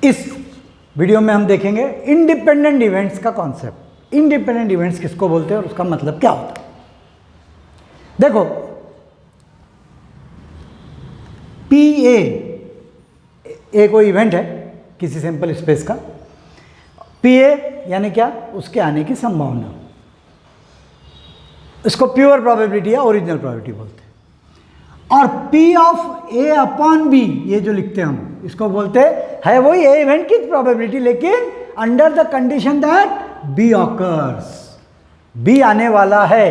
इस वीडियो में हम देखेंगे इंडिपेंडेंट इवेंट्स का कॉन्सेप्ट। इंडिपेंडेंट इवेंट्स किसको बोलते हैं और उसका मतलब क्या होता है। देखो, पी ए कोई इवेंट है किसी सैंपल स्पेस का। पी ए यानी क्या, उसके आने की संभावना। इसको प्योर प्रोबेबिलिटी या ओरिजिनल प्रोबेबिलिटी बोलते हैं। और P of A upon B, ये जो लिखते हैं हम, इसको बोलते हैं वही ए इवेंट की प्रोबेबिलिटी, लेकिन under the condition that B occurs. B आने वाला है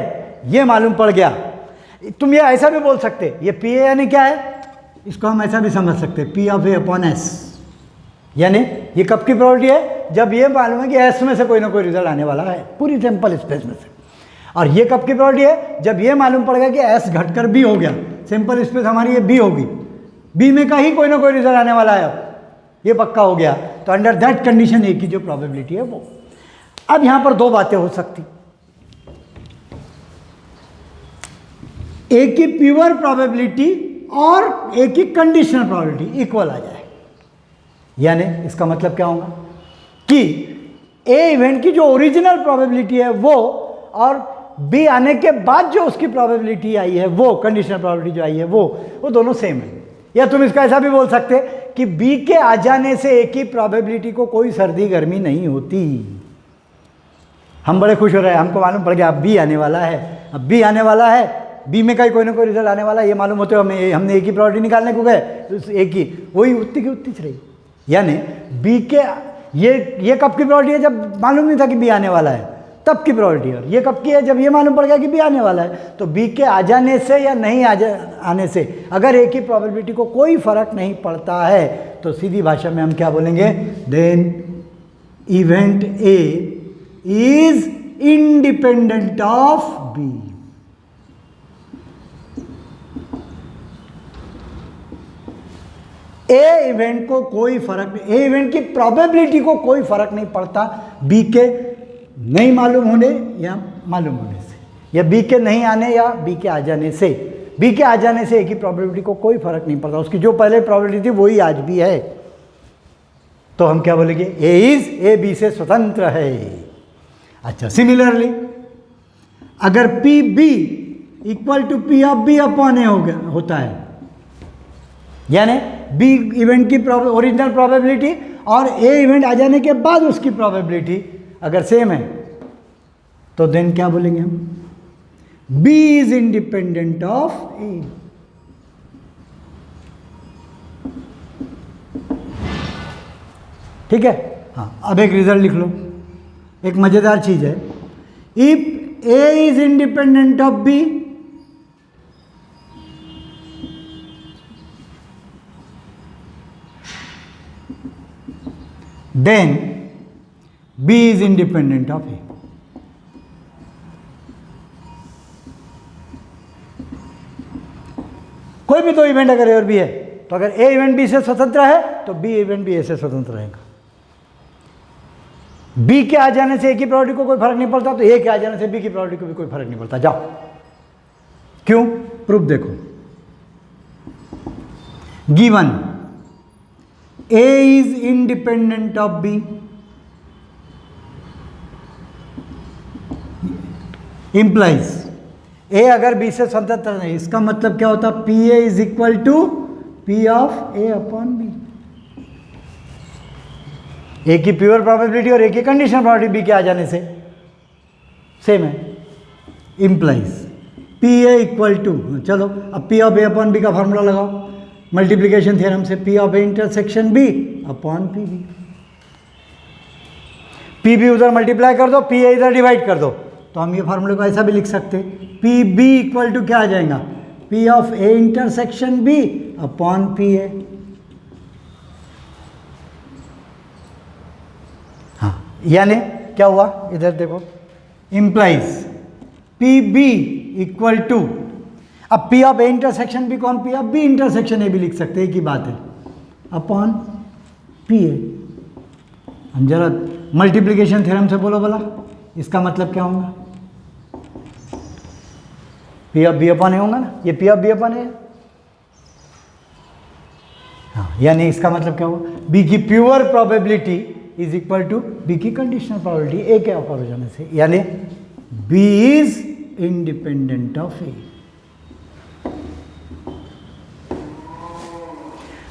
ये मालूम पड़ गया। तुम ये ऐसा भी बोल सकते, ये पी ए यानी क्या है, इसको हम ऐसा भी समझ सकते हैं, P of A upon S, यानी ये कब की प्रोबेबिलिटी है, जब ये मालूम है कि एस में से कोई ना कोई रिजल्ट आने वाला है पूरी सैंपल स्पेस में से। और ये कब की प्रोबेबिलिटी है, जब ये मालूम पड़ गया कि एस घटकर बी हो गया, सैंपल स्पेस हमारी ये बी होगी, बी में का ही कोई ना कोई रिजल्ट आने वाला है, ये पक्का हो गया। तो अंडर दैट कंडीशन ए की जो प्रोबेबिलिटी है वो। अब यहां पर दो बातें हो सकती, ए की प्योर प्रोबेबिलिटी और ए की कंडीशनल प्रोबेबिलिटी इक्वल आ जाए। यानी इसका मतलब क्या होगा कि ए इवेंट की जो ओरिजिनल प्रोबेबिलिटी है वो, और बी आने के बाद जो उसकी प्रोबेबिलिटी आई है वो, कंडीशनल प्रोबेबिलिटी जो आई है वो दोनों सेम है। या तुम इसका ऐसा भी बोल सकते कि बी के आ जाने से ए की प्रोबेबिलिटी को कोई सर्दी गर्मी नहीं होती। हम बड़े खुश हो रहे हैं, हमको मालूम पड़ गया अब बी आने वाला है, अब बी आने वाला है, बी में का कोई ना कोई रिजल्ट आने वाला है, ये मालूम होते हुए हमने ए की प्रोबेबिलिटी निकालने को गए तो ए की वही उतनी की उतनी रही। यानी बी के ये कब की प्रोबेबिलिटी है, जब मालूम नहीं था कि बी आने वाला है तब की प्रोबेबिलिटी है। और ये कब की है, जब ये मालूम पड़ गया कि बी आने वाला है। तो बी के आ जाने से या नहीं आने से अगर ए की प्रोबेबिलिटी को कोई फर्क नहीं पड़ता है तो सीधी भाषा में हम क्या बोलेंगे, then event A is independent of B. A event को कोई फर्क नहीं, ए इवेंट की प्रोबेबिलिटी को कोई फर्क नहीं पड़ता बी के नहीं मालूम होने या मालूम होने से, या बी के नहीं आने या बी के आ जाने से। बी के आ जाने से ए की प्रोबेबिलिटी को कोई फर्क नहीं पड़ता, उसकी जो पहले प्रोबेबिलिटी थी वही आज भी है। तो हम क्या बोलेंगे, ए बी से स्वतंत्र है। अच्छा, सिमिलरली अगर P B equal to P of B upon A होता है, यानी बी इवेंट की ओरिजिनल प्रोबेबिलिटी और ए इवेंट आ जाने के बाद उसकी प्रोबेबिलिटी अगर सेम है तो देन क्या बोलेंगे हम, बी इज इंडिपेंडेंट ऑफ ए। ठीक है। हाँ, अब एक रिजल्ट लिख लो, एक मजेदार चीज है। If A is independent of B, then B is independent of A. कोई भी दो इवेंट अगर ए और बी है तो अगर ए इवेंट बी से स्वतंत्र है तो बी इवेंट बी ए से स्वतंत्र रहेगा। बी के आ जाने से ए की प्रोबेबिलिटी को कोई फर्क नहीं पड़ता तो ए के आ जाने से बी की प्रोबेबिलिटी को भी कोई फर्क नहीं पड़ता। जाओ, क्यों, प्रूफ देखो। Given A is independent of B, implies A अगर B से स्वतंत्र नहीं, इसका मतलब क्या होता, P A is equal to P of A upon B. A की प्योर प्रोबेबिलिटी और ए की कंडीशनल प्रोबेबिलिटी बी के आ जाने से सेम है। implies P A equal to, चलो अब P of A upon B का फॉर्मूला लगाओ मल्टीप्लिकेशन थ्योरम से, P of A intersection B upon P B. P B उधर मल्टीप्लाई कर दो, पी ए इधर डिवाइड कर दो, तो हम ये फार्मूले को ऐसा भी लिख सकते, पी बी इक्वल टू क्या आ जाएगा, P of A intersection B upon P A. हाँ, यानी क्या हुआ, इधर देखो, implies P B equal to, अब P of A intersection B कौन, P of B intersection A भी लिख सकते हैं, एक ही बात है, अपॉन पी ए। हम जरा मल्टीप्लिकेशन थ्योरम से बोलो बोला, इसका मतलब क्या होगा, P of B upon A होगा ना, ये P of B upon A. हाँ, यानी इसका मतलब क्या हुआ, बी की pure probability is equal to B की कंडीशनल प्रोबेबिलिटी, ए के ऑकर हो जाने से, यानी B is independent of A.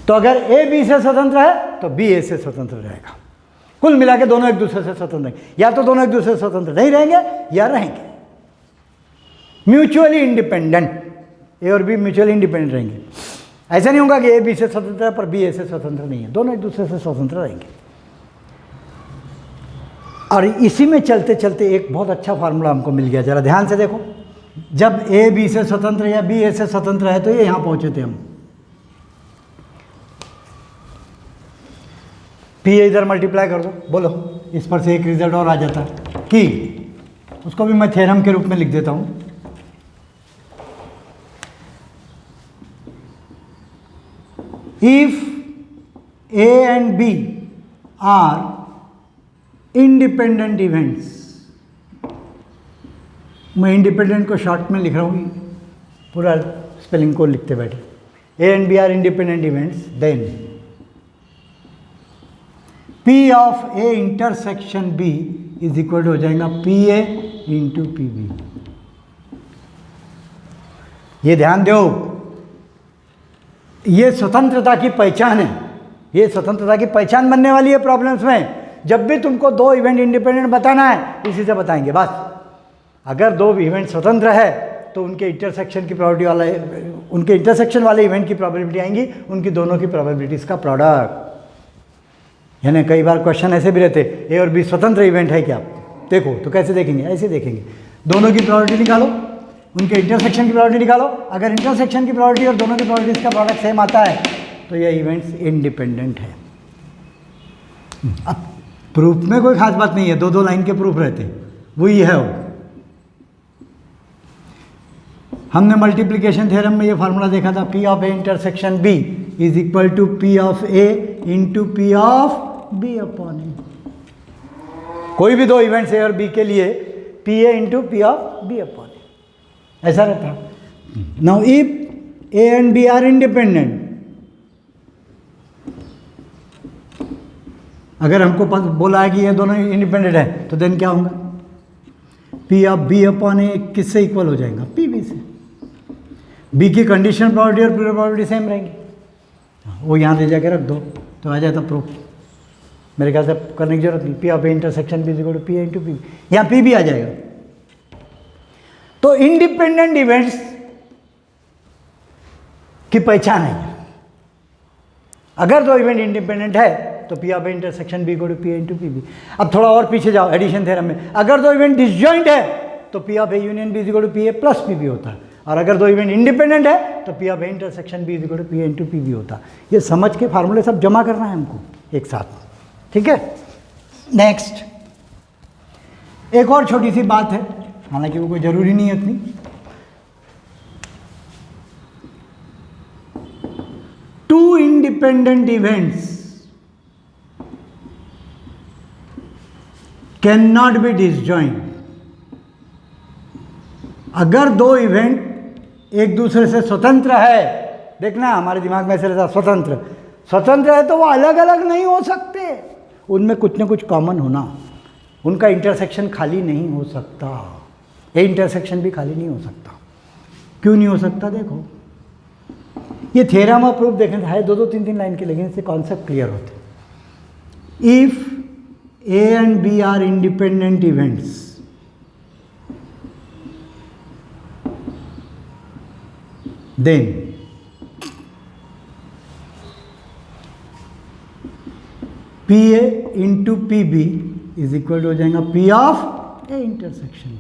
तो अगर ए बी से स्वतंत्र है तो बी ए से स्वतंत्र रहेगा। कुल मिला के दोनों एक दूसरे से स्वतंत्र रहेंगे, या तो दोनों एक दूसरे से स्वतंत्र नहीं रहेंगे या रहेंगे म्यूचुअली इंडिपेंडेंट। ए और बी म्यूचुअली इंडिपेंडेंट रहेंगे। ऐसा नहीं होगा कि ए बी से स्वतंत्र है पर बी ए से स्वतंत्र नहीं है, दोनों एक दूसरे से स्वतंत्र रहेंगे। और इसी में चलते चलते एक बहुत अच्छा फार्मूला हमको मिल गया, जरा ध्यान से देखो। जब ए बी से स्वतंत्र या बी ए से स्वतंत्र है तो ये यहां पहुंचे थे हम, पी ए इधर मल्टीप्लाई कर दो, बोलो इस पर से एक रिजल्ट और आ जाता कि, उसको भी मैं थ्योरम के रूप में लिख देता हूं। If A and B are independent events, मैं इंडिपेंडेंट को शॉर्ट में लिख रहा हूँ, पूरा स्पेलिंग को लिखते बैठे, A and B are independent events, then P of A intersection B is equal to हो जाएगा PA into PB। ये ध्यान दो, ये स्वतंत्रता की पहचान है, ये स्वतंत्रता की पहचान बनने वाली है प्रॉब्लम्स में। जब भी तुमको दो इवेंट इंडिपेंडेंट बताना है इसी से बताएंगे बस। अगर दो इवेंट स्वतंत्र है तो उनके इंटरसेक्शन की प्रोबेबिलिटी वाला, उनके इंटरसेक्शन वाले इवेंट की प्रोबेबिलिटी आएंगी, उनकी दोनों की प्रोबेबिलिटीज का प्रोडक्ट। यानी कई बार क्वेश्चन ऐसे भी रहते, ए और बी स्वतंत्र इवेंट है क्या, देखो तो कैसे देखेंगे, ऐसे देखेंगे, दोनों की प्रोबेबिलिटी निकालो, उनके इंटरसेक्शन की प्रोबेबिलिटी निकालो। अगर इंटरसेक्शन की प्रोबेबिलिटी और दोनों की प्रोबेबिलिटीज का प्रोडक्ट सेम आता है तो ये इवेंट्स इंडिपेंडेंट है। अब प्रूफ में कोई खास बात नहीं है, दो दो लाइन के प्रूफ रहते हैं, वही है वो। हमने मल्टीप्लिकेशन थ्योरम में ये फार्मूला देखा था, P of A intersection B is equal to P of A into P of B upon A. कोई भी दो इवेंट्स ए और बी के लिए P A into P of B upon A ऐसा रहता है। Now if A and B are independent, अगर हमको बोला है कि ये दोनों इंडिपेंडेंट है तो देन क्या होगा, पी ऑफ बी अपॉन ए किससे इक्वल हो जाएगा, पी बी से। बी की कंडीशन प्रोबेबिलिटी और प्योर प्रोबेबिलिटी सेम रहेंगी, वो यहाँ ले जाके रख दो तो आ जाता प्रूफ। मेरे ख्याल से करने की जरूरत नहीं, P of A intersection B is equal to P into P, यहाँ पी भी आ जाएगा। तो इंडिपेंडेंट इवेंट्स की पहचान है, अगर दो इवेंट इंडिपेंडेंट है तो P of A intersection B equal to P into P B. अब थोड़ा और पीछे जाओ एडिशन थ्योरम में, अगर दो इवेंट डिसजॉइंट है तो P of A union B is equal to P A plus P B होता है, और अगर दो इवेंट इंडिपेंडेंट है तो P of A intersection B is equal to P into P B होता है। ये समझ के फार्मूले सब जमा करना है हमको एक साथ, ठीक है। नेक्स्ट एक और छोटी सी बात है, हालांकि वो कोई जरूरी नहीं है इतनी। Two independent events can not be disjoint. अगर दो इवेंट एक दूसरे से स्वतंत्र है, देखना हमारे दिमाग में ऐसे रहता स्वतंत्र, स्वतंत्र है तो वो अलग अलग नहीं हो सकते, उनमें कुछ ना कुछ कॉमन होना, उनका इंटरसेक्शन खाली नहीं हो सकता। ये इंटरसेक्शन भी खाली नहीं हो सकता। क्यों नहीं हो सकता, देखो ये थ्योरम और प्रूफ देखने है दो दो तीन तीन लाइन के, लेकिन इससे कॉन्सेप्ट क्लियर होते। If A and B are independent events, then P A into P B is equal to हो जाएगा P of A intersection.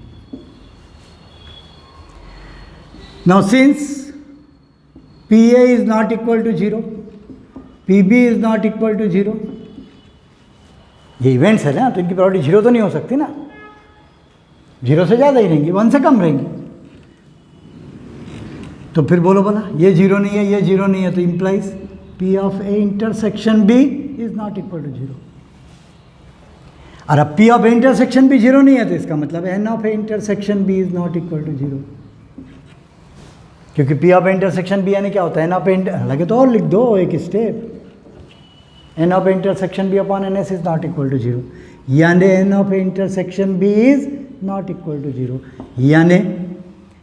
Now since P A is not equal to 0, P B is not equal to 0, ये events है ना तो इनकी probability 0 तो नहीं हो सकती ना, 0 से ज़्यादा ही रहेंगी, 1 से कम रहेंगी। तो फिर बोलो बोला ये 0 नहीं है, ये 0 नहीं है, तो implies P of A intersection B is not equal to 0। और अब P of A intersection B 0 नहीं है तो इसका मतलब N of A intersection B is not equal to 0, क्योंकि P of A intersection B यानी क्या होता है, एन ऑफ ए, लगे तो और लिख दो एक step, N of A intersection B upon N S is not equal to 0, यानी N of A intersection B is not equal to 0, यानी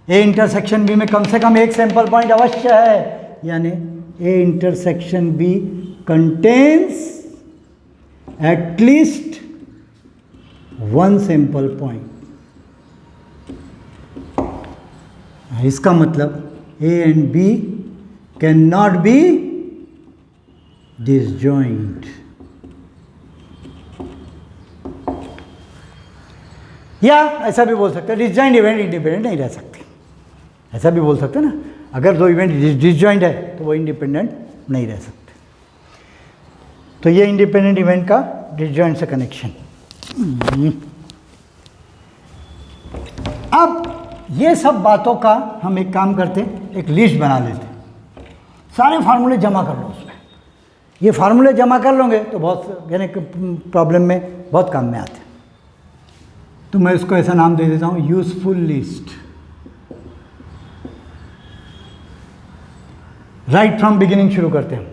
ए इंटरसेक्शन बी में कम से कम एक सैंपल पॉइंट अवश्य है, यानी A intersection B contains at least one sample point. इसका मतलब A and B can not be disjoint, या ऐसा भी बोल सकते हैं डिसजॉइंट इवेंट इंडिपेंडेंट नहीं रह सकते, ऐसा भी बोल सकते हैं ना, अगर दो इवेंट डिसजॉइंट है तो वो इंडिपेंडेंट नहीं रह सकते। तो ये इंडिपेंडेंट इवेंट का डिसजॉइंट से कनेक्शन। अब ये सब बातों का हम एक काम करते हैं, एक लिस्ट बना लेते हैं, सारे फार्मूले जमा कर लो उसमें। ये फार्मूले जमा कर लोगे तो बहुत यानी प्रॉब्लम में बहुत काम में आते हैं। तो मैं इसको ऐसा नाम दे देता हूँ useful list. Right from beginning शुरू करते हैं।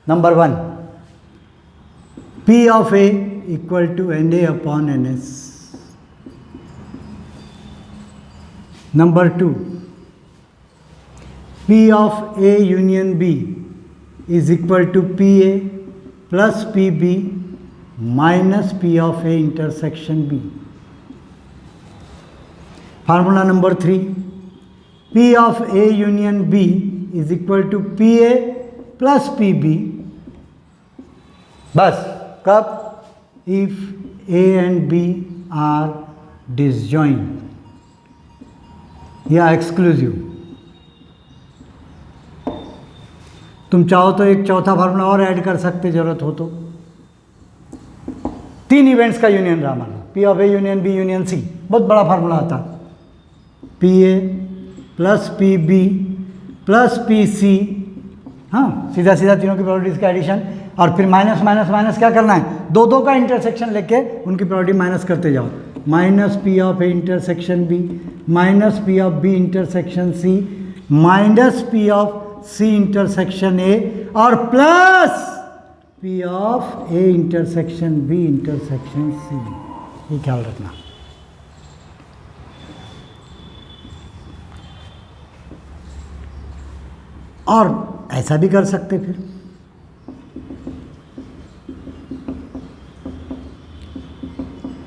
Number 1, P of A equal to N A upon N S. Number 2, P of A union B is equal to P A plus P B minus P of A intersection B. Formula number 3, P of A union B is equal to P A plus P B. बस कब? If A and B are disjoint या exclusive. तुम चाहो तो एक चौथा formula और add कर सकते जरूरत हो तो। 3 इवेंट्स का यूनियन रहा मानो, P of A union B union C, बहुत बड़ा फार्मूला आता, P A plus P B plus P C. हाँ, सीधा सीधा तीनों की प्रॉपर्टीज का एडिशन, और फिर माइनस माइनस माइनस क्या करना है, दो का इंटरसेक्शन लेके उनकी प्रॉपर्टी माइनस करते जाओ। Minus P of A intersection B minus P of B intersection C minus P of C intersection A और plus P of A intersection B intersection C. ये ख्याल रखना। और ऐसा भी कर सकते फिर,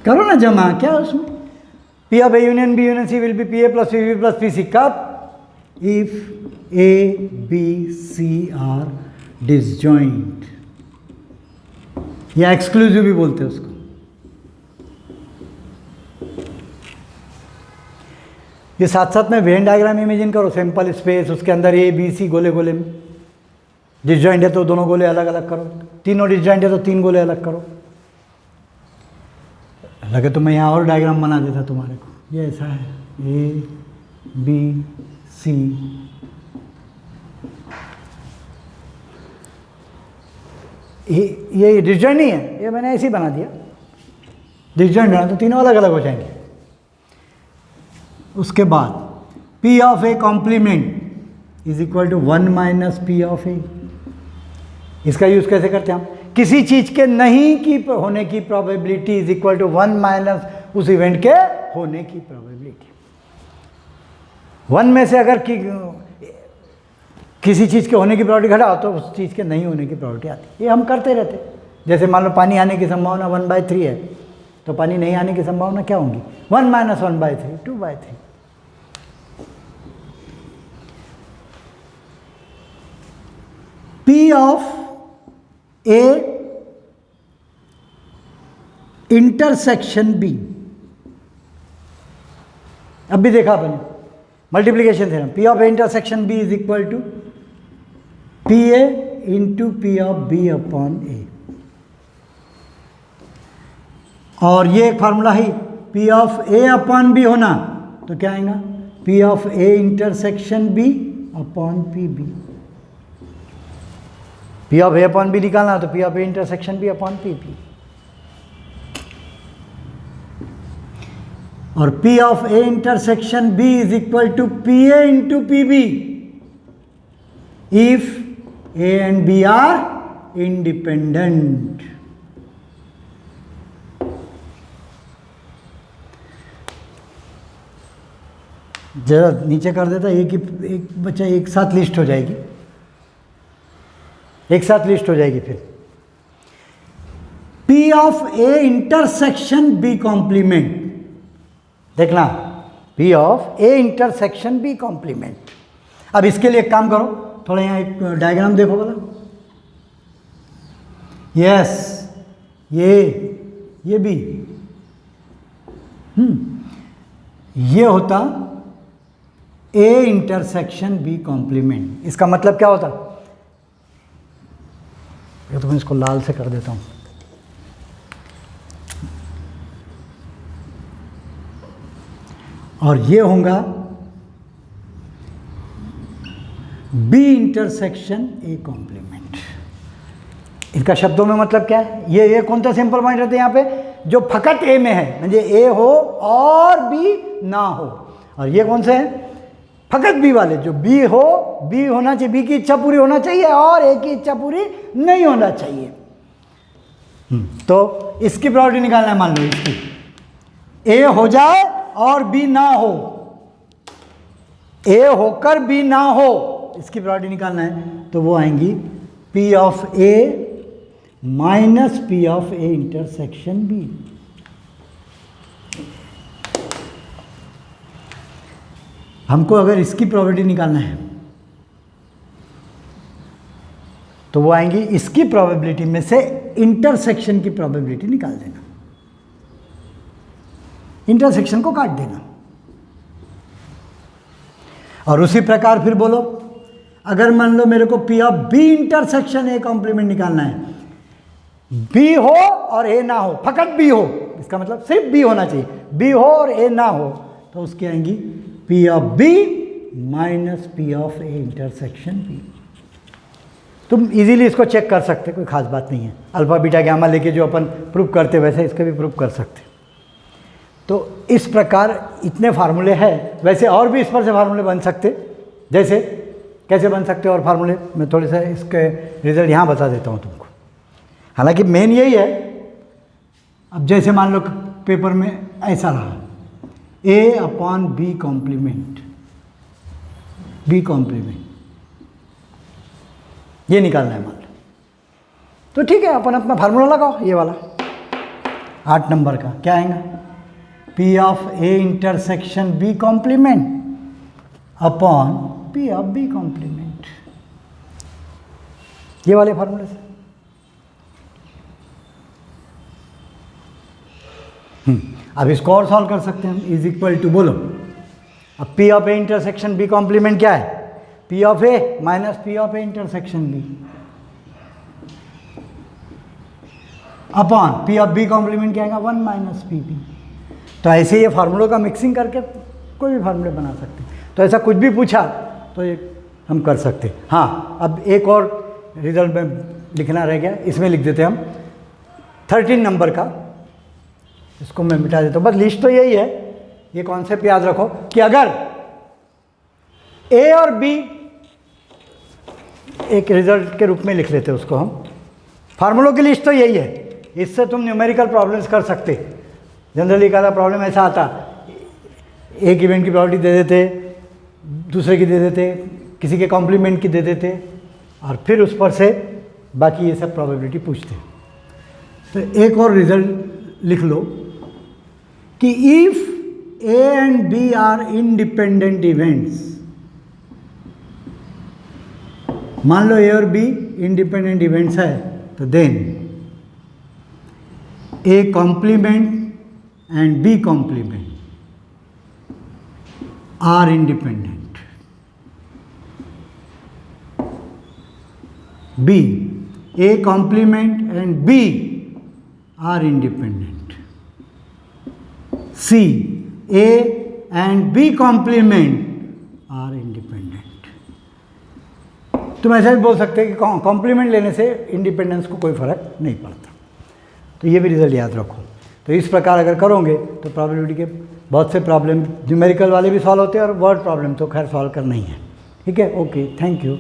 करो ना जमा, क्या उसमें P of A union B union C will be P A plus P B plus P C. कब? If A B C are disjoint, या एक्सक्लूसिव भी बोलते हैं उसको। ये साथ साथ में वेन डायग्राम इमेजिन करो, सैंपल स्पेस, उसके अंदर ए बी सी गोले गोले में। डिसजॉइंट है तो दोनों गोले अलग अलग करो, तीनों डिसजॉइंट है तो 3 गोले अलग करो। लगे तो मैं यहाँ और डायग्राम बना देता तुम्हारे को। ये ऐसा है, ए बी सी, ये डिसजॉइंट नहीं है, ये मैंने ऐसे ही बना दिया। डिसजॉइंट बना तो तीनों अलग अलग हो जाएंगे। उसके बाद P of A complement is equal to 1 minus P of A. इसका यूज कैसे करते हैं हम? किसी चीज के नहीं की होने की probability is equal to 1 minus उस इवेंट के होने की प्रोबेबिलिटी। 1 में से अगर किसी चीज़ के होने की प्रोबेबिलिटी घटाओ तो उस चीज़ के नहीं होने की प्रोबेबिलिटी आती। ये हम करते रहते। जैसे मान लो पानी आने की संभावना 1/3 है, तो पानी नहीं आने की संभावना क्या होंगी? 1 minus 1/3, 2/3। P of A intersection B, अब भी देखा अपने multiplication theorem. P of A intersection B is equal to P A into P of B upon A. और ये एक फार्मूला है, P of A upon B होना तो क्या आएगा? P of A intersection B upon P B. P of A upon B निकालना तो P of A intersection B upon P B. और P of A intersection B is equal to P A into P B if A and B are independent. जरा नीचे कर देता, एक बच्चा एक साथ लिस्ट हो जाएगी, एक साथ लिस्ट हो जाएगी। फिर P of A intersection B complement, देखना P of A intersection B complement. अब इसके लिए एक काम करो, थोड़ा यहाँ एक डायग्राम देखो बोला। यस, ये भी ये होता A इंटरसेक्शन B कॉम्प्लीमेंट। इसका मतलब क्या होता, ये तो मैं इसको लाल से कर देता हूं। और ये होगा B इंटरसेक्शन A कॉम्प्लीमेंट। इसका शब्दों में मतलब क्या है, ये कौन सा सिंपल पॉइंट रहते हैं यहाँ पे, जो फकत A में है, म्हणजे A हो और B ना हो। और ये कौन से हैं, फकत B वाले, जो B हो, B होना चाहिए, B की इच्छा पूरी होना चाहिए और A की इच्छा पूरी नहीं होना चाहिए। तो इसकी प्रॉपर्टी निकालना है, मान लो इसकी A हो जाए और B ना हो, A होकर B ना हो, इसकी प्रॉपर्टी निकालना है। तो वो आएंगी P of A minus P of A intersection B। हमको अगर इसकी प्रॉपर्टी निकालना है तो वो आएंगी, इसकी प्रोबेबिलिटी में से इंटरसेक्शन की प्रोबेबिलिटी निकाल देना, इंटरसेक्शन को काट देना। और उसी प्रकार फिर बोलो, अगर मान लो मेरे को P of B intersection A complement निकालना है, B हो और A ना हो, फकत B हो, इसका मतलब सिर्फ B होना चाहिए, B हो और A ना हो, तो उसकी आएंगी P of B minus P of A intersection B। तुम इजीली इसको चेक कर सकते, कोई खास बात नहीं है। अल्फा बीटा गामा लेके जो अपन प्रूव करते वैसे इसके भी प्रूव कर सकते। तो इस प्रकार इतने फार्मूले हैं, वैसे और भी इस पर से फार्मूले बन सकते, जैसे कैसे बन सकते और फार्मूले मैं थोड़े सा इसके रिजल्ट यहाँ बता देता हूँ तुमको। हालांकि मेन यही है। अब जैसे मान लो पेपर में ऐसा रहा, A upon B complement, B complement ये निकालना है मान लो, तो ठीक है, अपन अपना फार्मूला लगाओ, ये वाला 8 नंबर का क्या आएगा, P of A intersection B complement upon P of B complement, ये वाले फार्मूले से। अब इसको और सॉल्व कर सकते हैं हम, इज इक्वल टू, बोलो अब P of A intersection B complement क्या है, P of A minus P of A intersection B upon P of B complement क्या आएगा, 1 माइनस PP। तो ऐसे ये फार्मूलों का मिक्सिंग करके कोई भी फार्मूले बना सकते हैं। तो ऐसा कुछ भी पूछा तो ये हम कर सकते। हाँ, अब एक और रिजल्ट में लिखना रह गया, इसमें लिख देते हम 13 नंबर का, इसको मैं मिटा देता हूँ। बस लिस्ट तो यही है, ये कॉन्सेप्ट याद रखो कि अगर A और B एक रिजल्ट के रूप में लिख लेते हैं उसको हम, फार्मूलों की लिस्ट तो यही है, इससे तुम न्यूमेरिकल प्रॉब्लम्स कर सकते। जनरली का प्रॉब्लम ऐसा आता, एक इवेंट की प्रॉपर्टी दे देते, दूसरे की दे देते, किसी के कॉम्प्लीमेंट की दे देते, और फिर उस पर से बाकी ये सब प्रोबेबिलिटी पूछते। तो एक और रिजल्ट लिख लो कि if A and B are independent events, मान लो A और B इंडिपेंडेंट इवेंट्स है, तो then A complement and B complement are independent, B A complement and B are independent, C A and B complement are independent. तुम ऐसा भी बोल सकते हैं कि कॉम्प्लीमेंट लेने से इंडिपेंडेंस को कोई फर्क नहीं पड़ता। तो ये भी रिजल्ट याद रखो। तो इस प्रकार अगर करोगे तो प्रोबेबिलिटी के बहुत से प्रॉब्लम न्यूमेरिकल वाले भी सॉल्व होते हैं, और वर्ड प्रॉब्लम तो खैर सॉल्व करना ही है। ठीक है, ओके, थैंक यू।